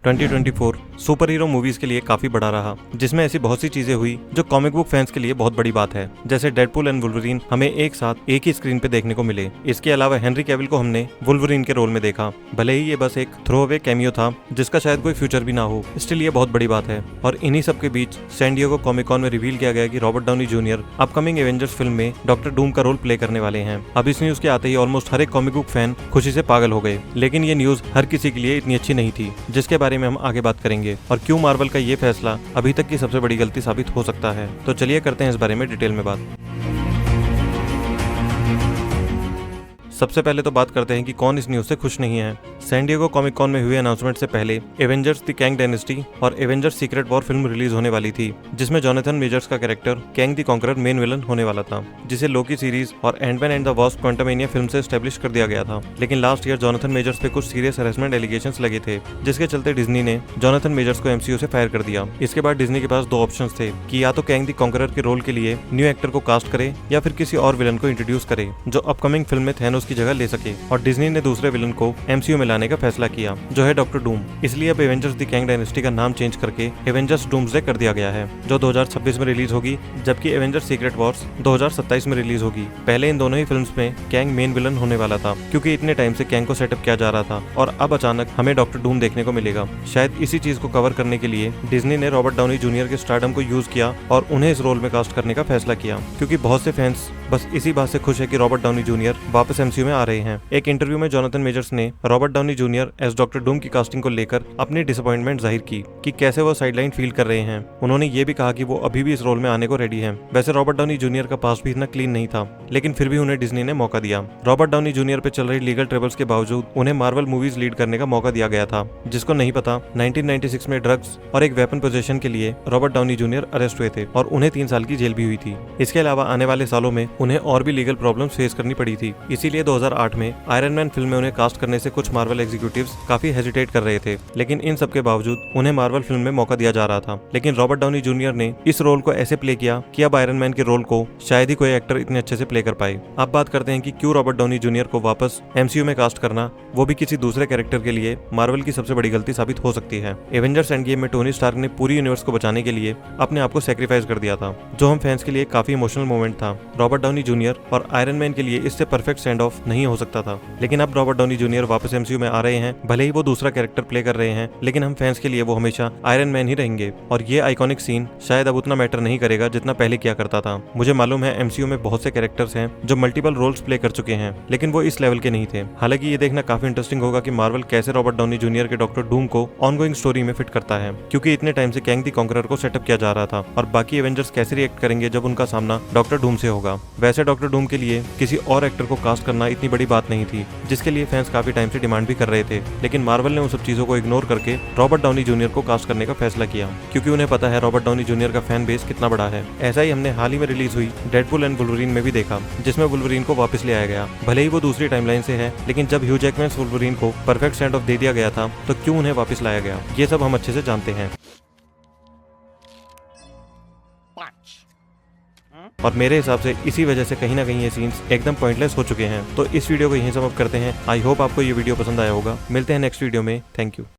2024 super hero movies के लिए काफी बड़ा रहा, जिसमें ऐसी बहुत सी चीजें हुई जो कॉमिक बुक फैंस के लिए बहुत बड़ी बात है। जैसे डेडपूल एंड वुल्वरीन हमें एक साथ एक ही स्क्रीन पे देखने को मिले। इसके अलावा हेनरी कैविल को हमने वुल्वरीन के रोल में देखा। भले ही ये बस एक थ्रो अवे कैमियो था जिसका शायद कोई फ्यूचर भी ना हो, स्टिल ये बहुत बड़ी बात है। और इन्हीं सब के बीच सैन डिएगो कॉमिक कॉन में रिवील किया गया कि Robert Downey junior upcoming Avengers film में डॉक्टर डूम का रोल प्ले करने वाले हैं। अब इस न्यूज के आते ही ऑलमोस्ट हर एक कॉमिक बुक फैन खुशी से पागल हो गए, लेकिन ये न्यूज हर किसी के लिए इतनी अच्छी नहीं थी, जिसके बारे में हम आगे बात करेंगे और क्यों मार्वल का ये फैसला अभी तक की सबसे बड़ी गलती साबित हो सकता है। तो चलिए करते हैं इस बारे में डिटेल में बात। सबसे पहले तो बात करते हैं कि कौन इस न्यूज से खुश नहीं है। सैन डिएगो कॉमिक कॉन में हुए अनाउंसमेंट से पहले एवेंजर्स द कैंग डायनेस्टी और Avengers secret war film release होने वाली थी, जिसमें जोनाथन मेजर्स का character Kang the conqueror main villain होने वाला था, जिसे लोकी सीरीज और Ant Man and the Wasp Quantumania film से एस्टेब्लिश कर दिया गया था। लेकिन लास्ट ईयर जोनाथन मेजर्स पे कुछ सीरियस हैरेसमेंट एलिगेशंस लगे थे, जिसके चलते डिज्नी ने जोनाथन मेजर्स को एमसीयू से फायर कर दिया। इसके बाद डिज्नी के पास दो ऑप्शंस थे कि या तो कैंग द कॉन्करर के रोल के लिए न्यू एक्टर को कास्ट करे या फिर किसी और विलन को इंट्रोड्यूस करे जो अपकमिंग फिल्म में थैनोस की जगह ले सके। और डिज्नी ने दूसरे विलन को एमसीयू में लाने का फैसला किया, जो है डॉक्टर डूम। इसलिए अब एवेंजर्स द कैंग डायनेस्टी का नाम चेंज करके एवेंजर्स डूम्सडे कर दिया गया है, जो 2026 में रिलीज होगी, जबकि एवेंजर्स सीक्रेट वॉर्स 2027 में रिलीज होगी। पहले इन दोनों ही फिल्म्स में कैंग मेन विलन होने वाला था, क्योंकि इतने टाइम से कैंग को सेटअप किया जा रहा था, और अब अचानक हमें डॉक्टर डूम देखने को मिलेगा। शायद इसी चीज को कवर करने के लिए डिज्नी ने रॉबर्ट डाउनी जूनियर के स्टारडम को यूज किया और उन्हें इस रोल में कास्ट करने का फैसला किया, क्योंकि बहुत से फैंस बस इसी बात से खुश है कि रॉबर्ट डाउनी जूनियर वापस एमसीयू में आ रहे हैं। एक इंटरव्यू में जोनाथन मेजर्स ने Robert Downey junior as doctor doom की कास्टिंग को लेकर अपनी डिसअपॉइंटमेंट जाहिर की कि कैसे वो साइडलाइन फील कर रहे हैं। उन्होंने ये भी कहा कि वो अभी भी इस रोल में आने को रेडी हैं। वैसे रॉबर्ट डाउनी जूनियर का पास्ट भी इतना क्लीन नहीं था, लेकिन फिर भी उन्हें डिज्नी ने मौका दिया। रॉबर्ट डाउनी जूनियर पे चल रही लीगल ट्रबल्स के बावजूद उन्हें मार्वल मूवीज लीड करने का मौका दिया गया था, जिसको नहीं पता 1996 में ड्रग्स और एक वेपन पोजेशन के लिए रॉबर्ट डाउनी जूनियर अरेस्ट हुए थे और उन्हें 3 साल की जेल भी हुई थी। इसके अलावा आने वाले सालों में उन्हें और भी लीगल प्रॉब्लम्स फेस करनी पड़ी थी। इसीलिए 2008 में आयरन मैन फिल्म में उन्हें कास्ट करने से कुछ मार्वल एग्जीक्यूटिव्स काफी हेजिटेट कर रहे थे, लेकिन इन सब के बावजूद उन्हें मार्वल फिल्म में मौका दिया जा रहा था। लेकिन रॉबर्ट डाउनी जूनियर ने इस रोल को ऐसे प्ले किया कि अब आयरन मैन के रोल को शायद ही कोई एक्टर इतने अच्छे से प्ले कर पाए। अब बात करते हैं कि क्यों रॉबर्ट डाउनी जूनियर को वापस एमसीयू में कास्ट करना, वो भी किसी दूसरे कैरेक्टर के लिए, मार्वल की सबसे बड़ी गलती साबित हो सकती है। एवेंजर्स एंड गेम में टोनी स्टार्क ने पूरी यूनिवर्स को बचाने के लिए अपने आप को सैक्रिफाइस कर दिया था, जो हम फैंस के लिए काफी इमोशनल मोमेंट था। रॉबर्ट डाउनी जूनियर और आयरन मैन के लिए इससे परफेक्ट सेंड ऑफ नहीं हो सकता था, लेकिन अब रॉबर्ट डाउनी जूनियर वापस एमसीयू में आ रहे हैं। भले ही वो दूसरा कैरेक्टर प्ले कर रहे हैं, लेकिन हम फैंस के लिए वो हमेशा आयरन मैन ही रहेंगे। और ये आइकॉनिक सीन शायद अब उतना मैटर नहीं करेगा जितना पहले किया करता था। मुझे मालूम है एमसीयू में बहुत से कैरेक्टर्स हैं जो मल्टीपल रोल्स प्ले कर चुके हैं, लेकिन वो इस लेवल के नहीं थे। हालांकि ये देखना काफी इंटरेस्टिंग होगा कि मार्वल कैसे रॉबर्ट डाउनी जूनियर के डॉक्टर डूम को ऑनगोइंग स्टोरी में फिट करता है, क्योंकि इतने टाइम से कैंग द कॉन्करर को सेटअप किया जा रहा था, और बाकी एवेंजर्स कैसे रिएक्ट करेंगे जब उनका सामना डॉक्टर डूम से होगा। वैसे डॉक्टर डूम के लिए किसी और एक्टर को कास्ट करना इतनी बड़ी बात नहीं थी, जिसके लिए फैंस काफी टाइम से डिमांड भी कर रहे थे, लेकिन मार्वल ने उन सब चीजों को इग्नोर करके रॉबर्ट डाउनी जूनियर को कास्ट करने का फैसला किया, क्योंकि उन्हें पता है रॉबर्ट डाउनी जूनियर का फैन बेस कितना बड़ा है। ऐसा ही हमने हाल ही में रिलीज हुई डेडपूल एंड वुल्वरीन में भी देखा, जिसमें वुल्वरीन को वापस ले आया गया। भले ही वो दूसरी टाइमलाइन से है, लेकिन जब ह्यू जैकमैन वुल्वरीन को परफेक्ट सेंड ऑफ दे दिया गया था, तो क्यों उन्हें वापस लाया गया, ये सब हम अच्छे से जानते हैं। और मेरे हिसाब से इसी वजह से कहीं ना कहीं ये सीन्स एकदम पॉइंटलेस हो चुके हैं। तो इस वीडियो को यहीं समाप्त करते हैं। आई होप आपको ये वीडियो पसंद आया होगा। मिलते हैं नेक्स्ट वीडियो में। Thank you.